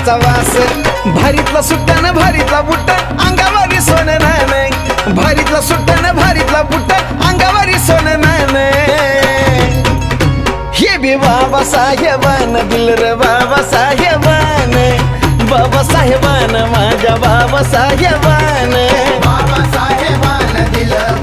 सोन्याचा वास भारीतला सुट्टान भारीतला बुट्टा अंगावरी सोनं नान भारीतला सुट्टान भारीतला बुट्टा अंगावरी सोनं नान हे बी बाबा साहेबान दिल रे बाबा साहेबान बाबा साहेबान माझ्या बाबा साहेबान बाबा साहेबान दिलं